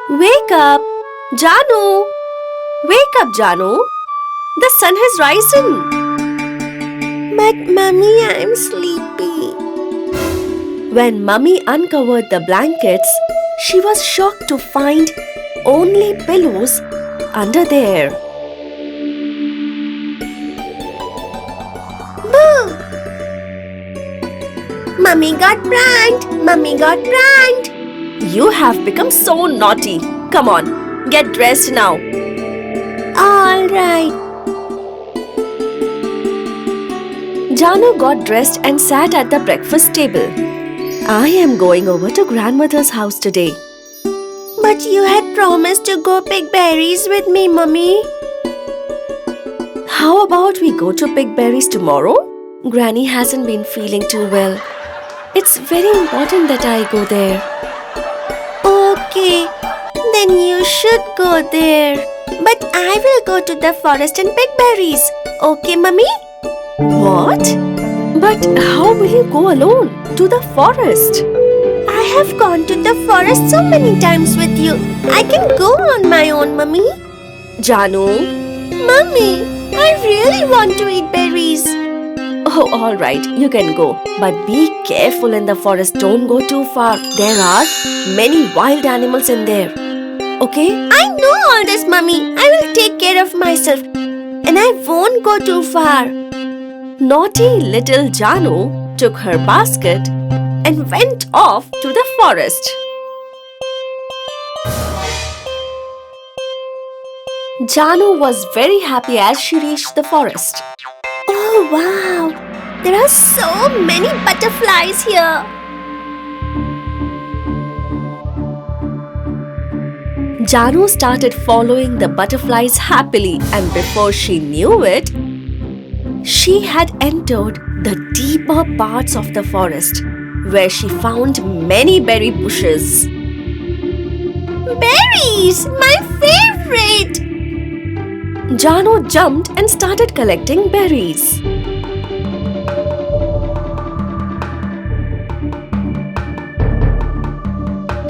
Wake up! Janu! Wake up, Janu! The sun has risen! But Mummy, I'm sleepy. When Mummy uncovered the blankets, she was shocked to find only pillows under there. Boo! Mummy got pranked! Mummy got pranked! You have become so naughty. Come on, get dressed now. Alright. Janu got dressed and sat at the breakfast table. I am going over to grandmother's house today. But you had promised to go pick berries with me, Mummy. How about we go to pick berries tomorrow? Granny hasn't been feeling too well. It's very important that I go there. Okay, then you should go there. But I will go to the forest and pick berries. Okay, Mummy? What? But how will you go alone to the forest? I have gone to the forest so many times with you. I can go on my own, Mummy. Janu? Mummy, I really want to eat berries. Oh, alright, you can go. But be careful in the forest. Don't go too far. There are many wild animals in there. Okay? I know all this, Mummy. I will take care of myself. And I won't go too far. Naughty little Janu took her basket and went off to the forest. Janu was very happy as she reached the forest. Oh, wow. There are so many butterflies here. Janu started following the butterflies happily, and before she knew it, she had entered the deeper parts of the forest, where she found many berry bushes. Berries! My favorite! Janu jumped and started collecting berries.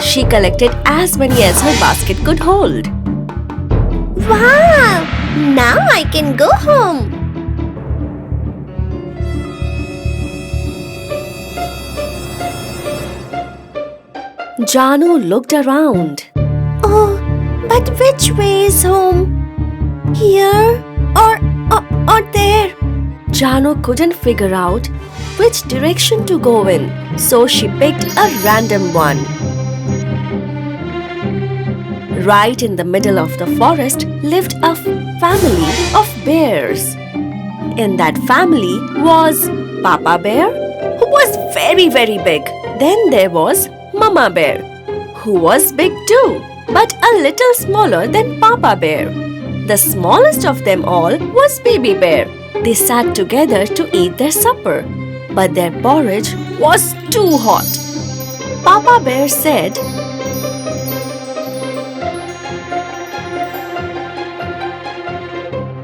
She collected as many as her basket could hold. Wow! Now I can go home. Janu looked around. Oh, but which way is home? Here or there? Janu couldn't figure out which direction to go in, so she picked a random one. Right in the middle of the forest lived a family of bears. In that family was Papa Bear, who was very, very big. Then there was Mama Bear, who was big too, but a little smaller than Papa Bear. The smallest of them all was Baby Bear. They sat together to eat their supper, but their porridge was too hot. Papa Bear said,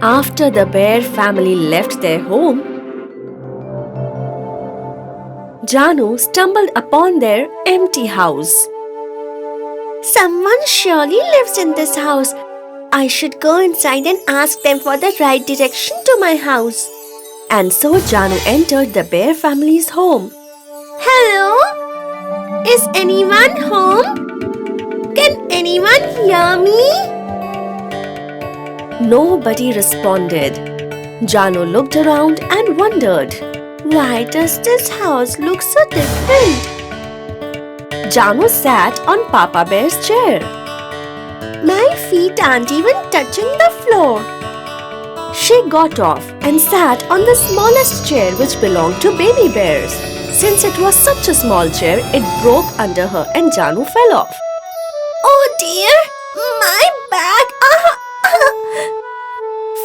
after the bear family left their home, Janu stumbled upon their empty house. Someone surely lives in this house. I should go inside and ask them for the right direction to my house. And so Janu entered the bear family's home. Hello? Is anyone home? Can anyone hear me? Nobody responded. Janu looked around and wondered, why does this house look so different? Janu sat on Papa Bear's chair. My feet aren't even touching the floor. She got off and sat on the smallest chair which belonged to Baby Bears. Since it was such a small chair, it broke under her and Janu fell off. Oh dear, my back!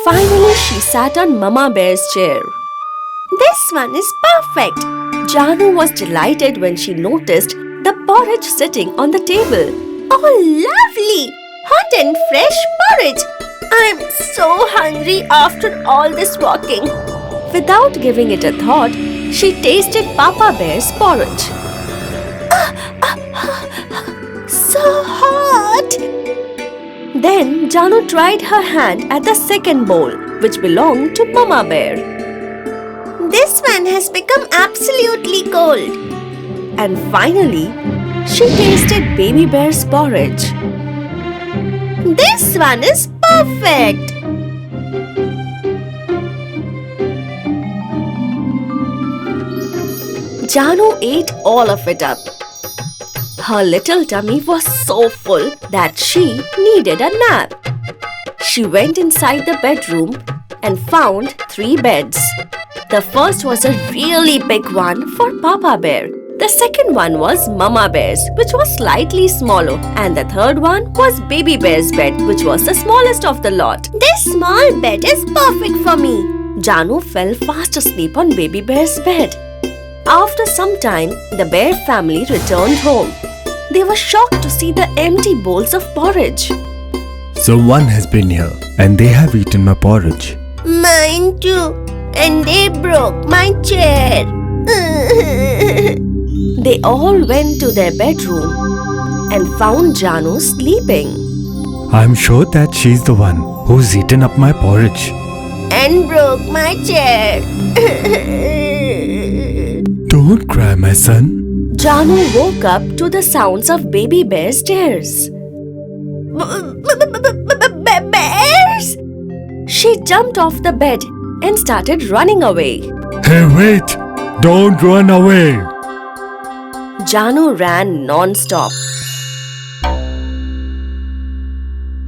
Finally, she sat on Mama Bear's chair. This one is perfect. Janu was delighted when she noticed the porridge sitting on the table. Oh, lovely! Hot and fresh porridge. I'm so hungry after all this walking. Without giving it a thought, she tasted Papa Bear's porridge. So hot! what? Then Janu tried her hand at the second bowl, which belonged to Mama Bear. This one has become absolutely cold. And finally, she tasted Baby Bear's porridge. This one is perfect. Janu ate all of it up. Her little tummy was so full that she needed a nap. She went inside the bedroom and found 3 beds. The first was a really big one for Papa Bear. The second one was Mama Bear's, which was slightly smaller. And the third one was Baby Bear's bed, which was the smallest of the lot. This small bed is perfect for me. Janu fell fast asleep on Baby Bear's bed. After some time, the bear family returned home. They were shocked to see the empty bowls of porridge. Someone has been here and they have eaten my porridge. Mine too. And they broke my chair. They all went to their bedroom and found Janu sleeping. I'm sure that she's the one who's eaten up my porridge. And broke my chair. Don't cry, my son. Janu woke up to the sounds of Baby Bear's tears. Bears? She jumped off the bed and started running away. Hey, wait! Don't run away! Janu ran non-stop.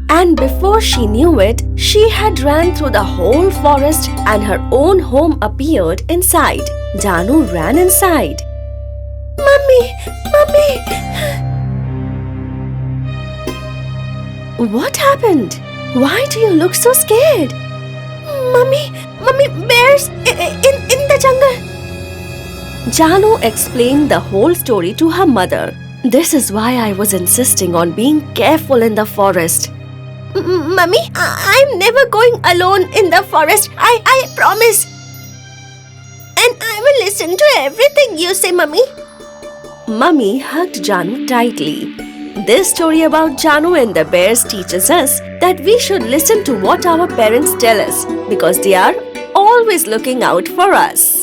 And before she knew it, she had ran through the whole forest and her own home appeared inside. Janu ran inside. Mummy! Mummy! What happened? Why do you look so scared? Mummy! Mummy, bears in the jungle! Janu explained the whole story to her mother. This is why I was insisting on being careful in the forest. Mummy, I'm never going alone in the forest. I promise. And I will listen to everything you say, Mummy. Mummy hugged Janu tightly. This story about Janu and the bears teaches us that we should listen to what our parents tell us because they are always looking out for us.